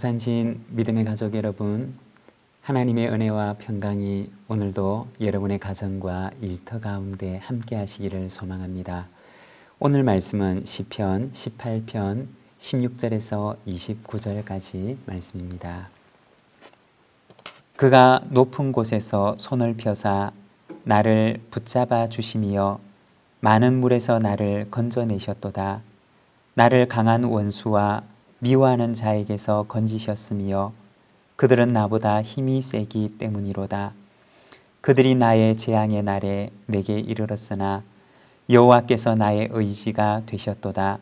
부산진 믿음의 가족 여러분, 하나님의 은혜와 평강이 오늘도 여러분의 가정과 일터 가운데 함께 하시기를 소망합니다. 오늘 말씀은 시편 18편 16절에서 29절까지 말씀입니다. 그가 높은 곳에서 손을 펴사 나를 붙잡아 주시며 많은 물에서 나를 건져내셨도다. 나를 강한 원수와 미워하는 자에게서 건지셨으며 그들은 나보다 힘이 세기 때문이로다. 그들이 나의 재앙의 날에 내게 이르렀으나 여호와께서 나의 의지가 되셨도다.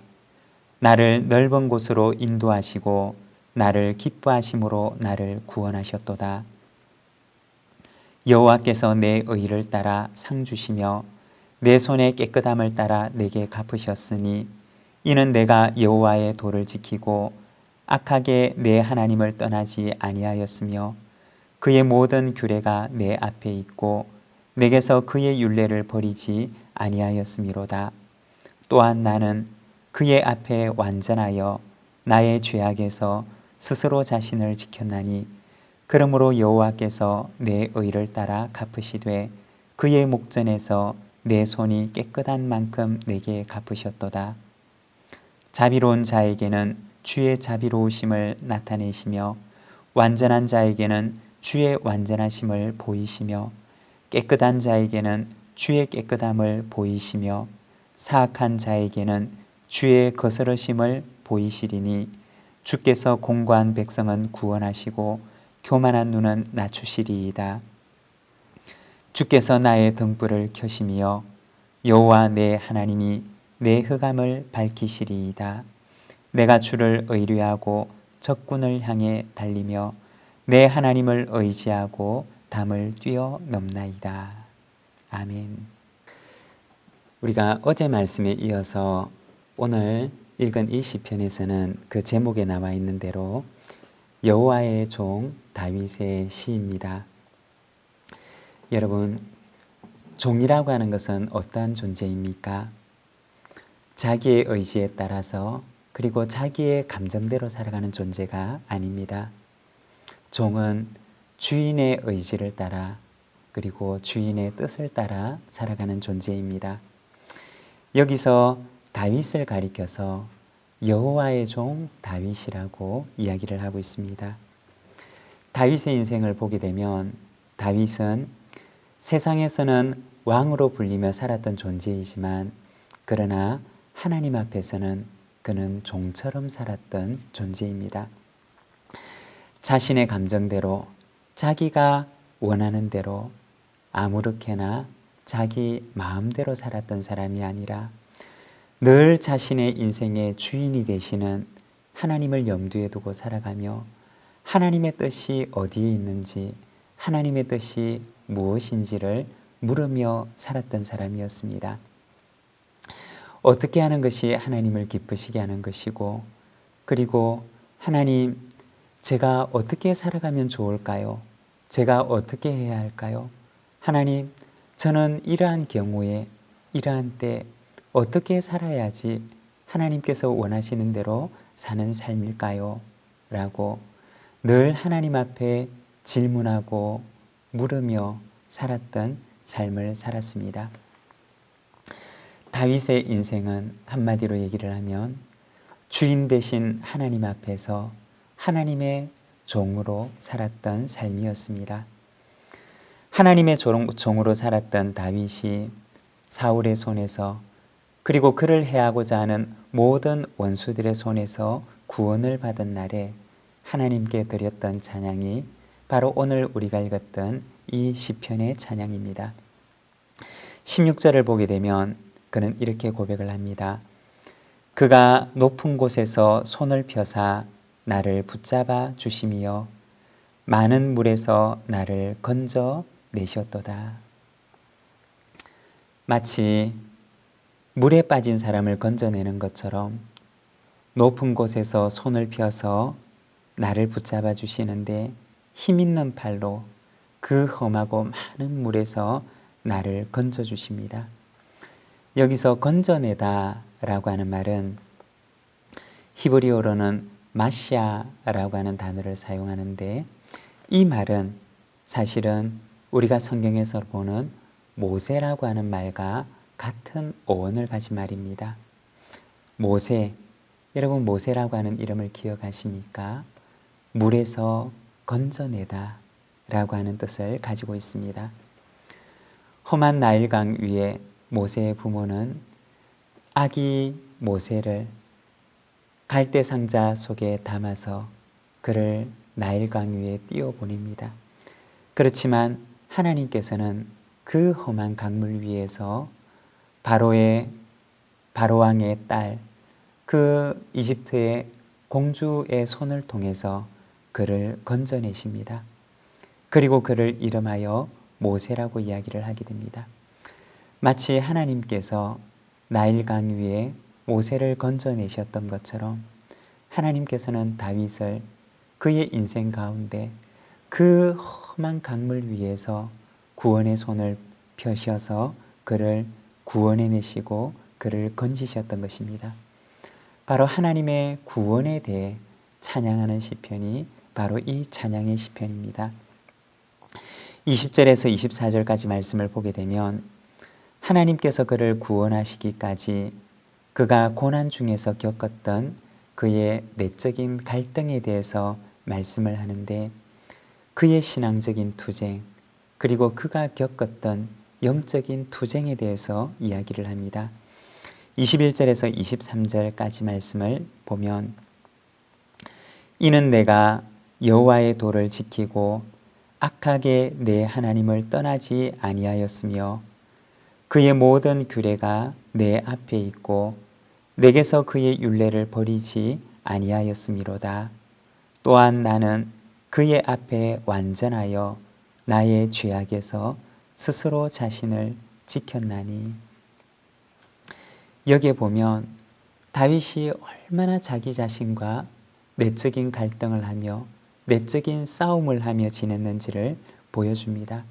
나를 넓은 곳으로 인도하시고 나를 기뻐하심으로 나를 구원하셨도다. 여호와께서 내 의를 따라 상 주시며 내 손의 깨끗함을 따라 내게 갚으셨으니 이는 내가 여호와의 도를 지키고 악하게 내 하나님을 떠나지 아니하였으며 그의 모든 규례가 내 앞에 있고 내게서 그의 율례를 버리지 아니하였음이로다. 또한 나는 그의 앞에 완전하여 나의 죄악에서 스스로 자신을 지켰나니 그러므로 여호와께서 내 의를 따라 갚으시되 그의 목전에서 내 손이 깨끗한 만큼 내게 갚으셨도다. 자비로운 자에게는 주의 자비로우심을 나타내시며 완전한 자에게는 주의 완전하심을 보이시며 깨끗한 자에게는 주의 깨끗함을 보이시며 사악한 자에게는 주의 거스르심을 보이시리니 주께서 공고한 백성은 구원하시고 교만한 눈은 낮추시리이다. 주께서 나의 등불을 켜시며 여호와 내 하나님이 내 흑암을 밝히시리이다. 내가 주를 의뢰하고 적군을 향해 달리며 내 하나님을 의지하고 담을 뛰어넘나이다. 아멘. 우리가 어제 말씀에 이어서 오늘 읽은 이 시편에서는 그 제목에 나와 있는 대로 여호와의 종 다윗의 시입니다. 여러분, 종이라고 하는 것은 어떠한 존재입니까? 자기의 의지에 따라서 그리고 자기의 감정대로 살아가는 존재가 아닙니다. 종은 주인의 의지를 따라 그리고 주인의 뜻을 따라 살아가는 존재입니다. 여기서 다윗을 가리켜서 여호와의 종 다윗이라고 이야기를 하고 있습니다. 다윗의 인생을 보게 되면 다윗은 세상에서는 왕으로 불리며 살았던 존재이지만 그러나 하나님 앞에서는 그는 종처럼 살았던 존재입니다. 자신의 감정대로 자기가 원하는 대로 아무렇게나 자기 마음대로 살았던 사람이 아니라 늘 자신의 인생의 주인이 되시는 하나님을 염두에 두고 살아가며 하나님의 뜻이 어디에 있는지 하나님의 뜻이 무엇인지를 물으며 살았던 사람이었습니다. 어떻게 하는 것이 하나님을 기쁘시게 하는 것이고 그리고 하나님, 제가 어떻게 살아가면 좋을까요? 제가 어떻게 해야 할까요? 하나님, 저는 이러한 경우에 이러한 때 어떻게 살아야지 하나님께서 원하시는 대로 사는 삶일까요? 라고 늘 하나님 앞에 질문하고 물으며 살았던 삶을 살았습니다. 다윗의 인생은 한마디로 얘기를 하면 주인 되신 하나님 앞에서 하나님의 종으로 살았던 삶이었습니다. 하나님의 종으로 살았던 다윗이 사울의 손에서 그리고 그를 해하고자 하는 모든 원수들의 손에서 구원을 받은 날에 하나님께 드렸던 찬양이 바로 오늘 우리가 읽었던 이 시편의 찬양입니다. 16절을 보게 되면 그는 이렇게 고백을 합니다. 그가 높은 곳에서 손을 펴사 나를 붙잡아 주시며 많은 물에서 나를 건져 내셨도다. 마치 물에 빠진 사람을 건져내는 것처럼 높은 곳에서 손을 펴서 나를 붙잡아 주시는데 힘있는 팔로 그 험하고 많은 물에서 나를 건져 주십니다. 여기서 건져내다 라고 하는 말은 히브리어로는 마시아라고 하는 단어를 사용하는데, 이 말은 사실은 우리가 성경에서 보는 모세라고 하는 말과 같은 어원을 가진 말입니다. 모세, 여러분 모세라고 하는 이름을 기억하십니까? 물에서 건져내다 라고 하는 뜻을 가지고 있습니다. 험한 나일강 위에 모세의 부모는 아기 모세를 갈대 상자 속에 담아서 그를 나일강 위에 띄워보냅니다. 그렇지만 하나님께서는 그 험한 강물 위에서 바로왕의 딸, 그 이집트의 공주의 손을 통해서 그를 건져내십니다. 그리고 그를 이름하여 모세라고 이야기를 하게 됩니다. 마치 하나님께서 나일강 위에 모세를 건져내셨던 것처럼 하나님께서는 다윗을 그의 인생 가운데 그 험한 강물 위에서 구원의 손을 펴셔서 그를 구원해내시고 그를 건지셨던 것입니다. 바로 하나님의 구원에 대해 찬양하는 시편이 바로 이 찬양의 시편입니다. 20절에서 24절까지 말씀을 보게 되면 하나님께서 그를 구원하시기까지 그가 고난 중에서 겪었던 그의 내적인 갈등에 대해서 말씀을 하는데, 그의 신앙적인 투쟁, 그리고 그가 겪었던 영적인 투쟁에 대해서 이야기를 합니다. 21절에서 23절까지 말씀을 보면, 이는 내가 여호와의 도를 지키고 악하게 내 하나님을 떠나지 아니하였으며 그의 모든 규례가 내 앞에 있고 내게서 그의 율례를 버리지 아니하였음이로다. 또한 나는 그의 앞에 완전하여 나의 죄악에서 스스로 자신을 지켰나니. 여기에 보면 다윗이 얼마나 자기 자신과 내적인 갈등을 하며 내적인 싸움을 하며 지냈는지를 보여줍니다.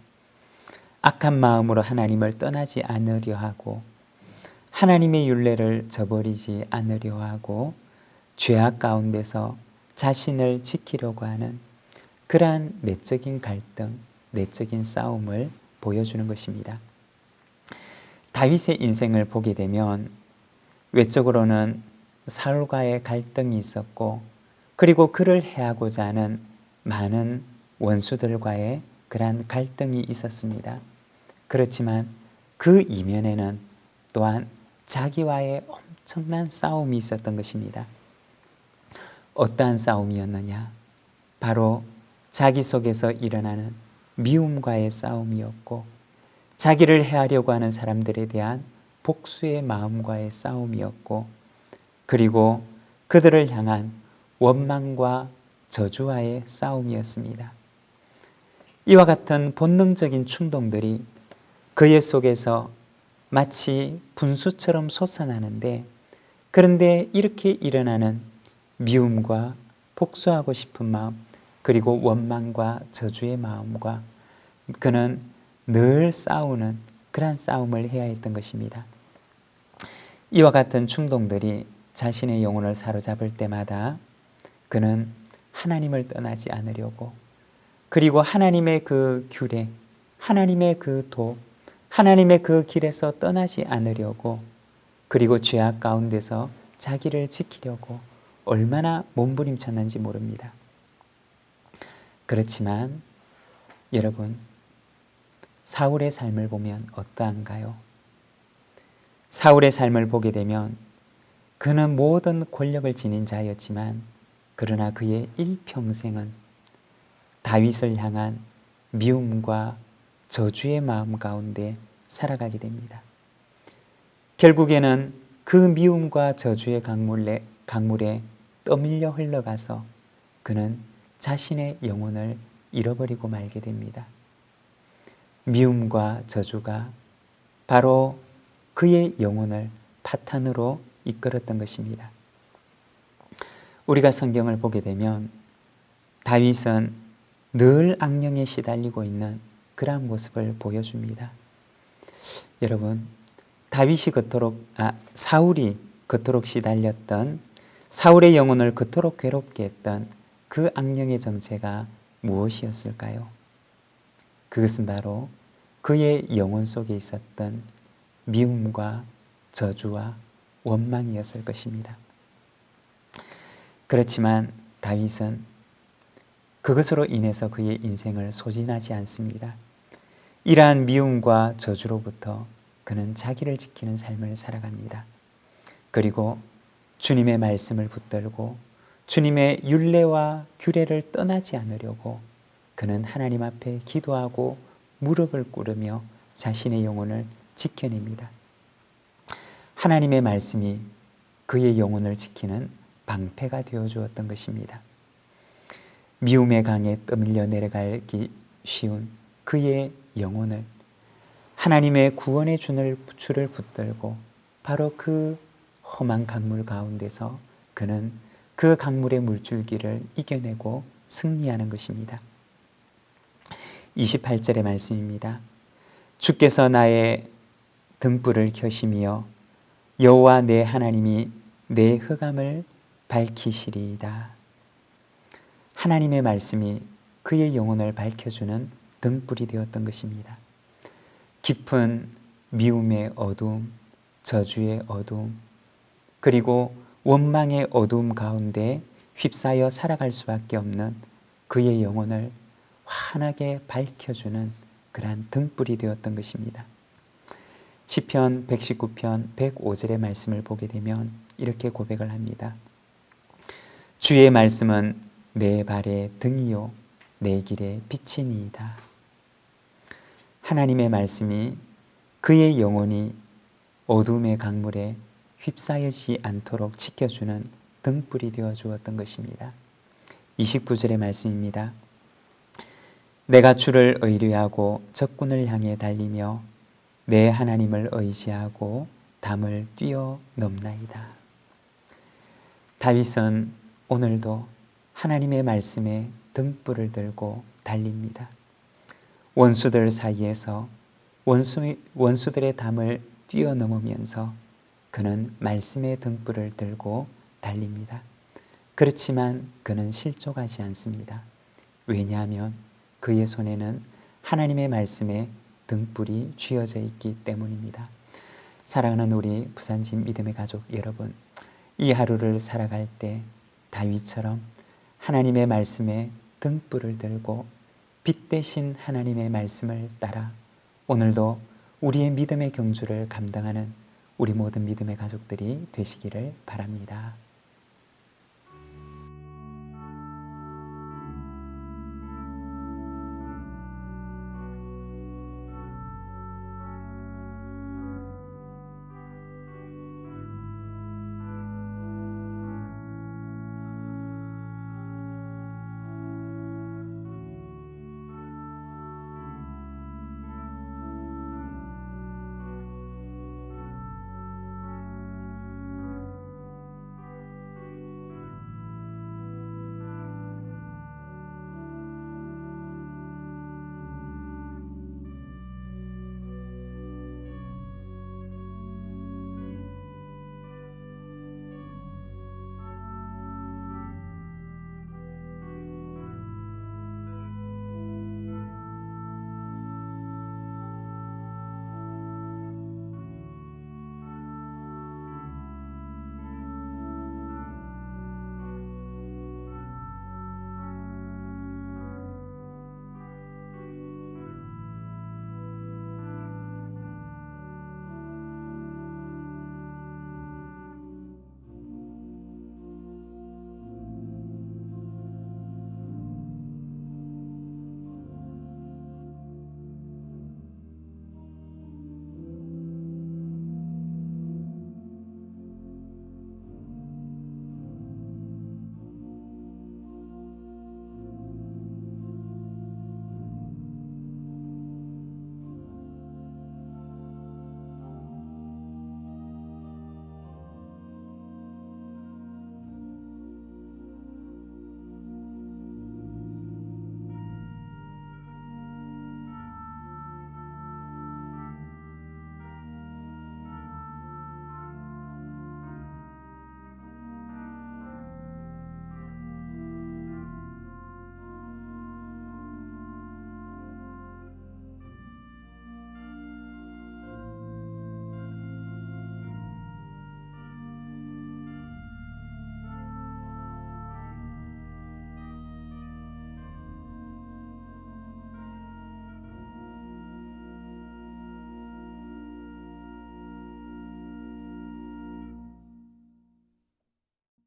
악한 마음으로 하나님을 떠나지 않으려 하고 하나님의 율례를 저버리지 않으려 하고 죄악 가운데서 자신을 지키려고 하는 그러한 내적인 갈등, 내적인 싸움을 보여주는 것입니다. 다윗의 인생을 보게 되면 외적으로는 사울과의 갈등이 있었고, 그리고 그를 해하고자 하는 많은 원수들과의 그러한 갈등이 있었습니다. 그렇지만 그 이면에는 또한 자기와의 엄청난 싸움이 있었던 것입니다. 어떠한 싸움이었느냐? 바로 자기 속에서 일어나는 미움과의 싸움이었고, 자기를 해하려고 하는 사람들에 대한 복수의 마음과의 싸움이었고, 그리고 그들을 향한 원망과 저주와의 싸움이었습니다. 이와 같은 본능적인 충동들이 그의 속에서 마치 분수처럼 솟아나는데, 그런데 이렇게 일어나는 미움과 복수하고 싶은 마음, 그리고 원망과 저주의 마음과 그는 늘 싸우는 그러한 싸움을 해야 했던 것입니다. 이와 같은 충동들이 자신의 영혼을 사로잡을 때마다 그는 하나님을 떠나지 않으려고, 그리고 하나님의 그 규례, 하나님의 그 도, 하나님의 그 길에서 떠나지 않으려고, 그리고 죄악 가운데서 자기를 지키려고 얼마나 몸부림쳤는지 모릅니다. 그렇지만 여러분, 사울의 삶을 보면 어떠한가요? 사울의 삶을 보게 되면 그는 모든 권력을 지닌 자였지만, 그러나 그의 일평생은 다윗을 향한 미움과 저주의 마음 가운데 살아가게 됩니다. 결국에는 그 미움과 저주의 강물에 떠밀려 흘러가서 그는 자신의 영혼을 잃어버리고 말게 됩니다. 미움과 저주가 바로 그의 영혼을 파탄으로 이끌었던 것입니다. 우리가 성경을 보게 되면 다윗은 늘 악령에 시달리고 있는 그러한 모습을 보여줍니다. 여러분, 사울이 그토록 시달렸던 사울의 영혼을 그토록 괴롭게 했던 그 악령의 정체가 무엇이었을까요? 그것은 바로 그의 영혼 속에 있었던 미움과 저주와 원망이었을 것입니다. 그렇지만 다윗은 그것으로 인해서 그의 인생을 소진하지 않습니다. 이러한 미움과 저주로부터 그는 자기를 지키는 삶을 살아갑니다. 그리고 주님의 말씀을 붙들고 주님의 율례와 규례를 떠나지 않으려고 그는 하나님 앞에 기도하고 무릎을 꿇으며 자신의 영혼을 지켜냅니다. 하나님의 말씀이 그의 영혼을 지키는 방패가 되어 주었던 것입니다. 미움의 강에 떠밀려 내려가기 쉬운 그의 영혼을 하나님의 구원의 줄을 붙들고 바로 그 험한 강물 가운데서 그는 그 강물의 물줄기를 이겨내고 승리하는 것입니다. 28절의 말씀입니다. 주께서 나의 등불을 켜시며 여호와 내 하나님이 내 흑암을 밝히시리이다. 하나님의 말씀이 그의 영혼을 밝혀주는 등불이 되었던 것입니다. 깊은 미움의 어두움, 저주의 어두움, 그리고 원망의 어두움 가운데 휩싸여 살아갈 수밖에 없는 그의 영혼을 환하게 밝혀주는 그러한 등불이 되었던 것입니다. 시편 119편 105절의 말씀을 보게 되면 이렇게 고백을 합니다. 주의 말씀은 내 발의 등이요 내 길의 빛이니이다. 하나님의 말씀이 그의 영혼이 어둠의 강물에 휩싸이지 않도록 지켜주는 등불이 되어 주었던 것입니다. 29절의 말씀입니다. 내가 주를 의뢰하고 적군을 향해 달리며 내 하나님을 의지하고 담을 뛰어넘나이다. 다윗은 오늘도 하나님의 말씀에 등불을 들고 달립니다. 원수들 사이에서 원수들의 담을 뛰어넘으면서 그는 말씀의 등불을 들고 달립니다. 그렇지만 그는 실족하지 않습니다. 왜냐하면 그의 손에는 하나님의 말씀에 등불이 쥐어져 있기 때문입니다. 사랑하는 우리 부산진 믿음의 가족 여러분, 이 하루를 살아갈 때 다윗처럼 하나님의 말씀에 등불을 들고 빛 대신 하나님의 말씀을 따라 오늘도 우리의 믿음의 경주를 감당하는 우리 모든 믿음의 가족들이 되시기를 바랍니다.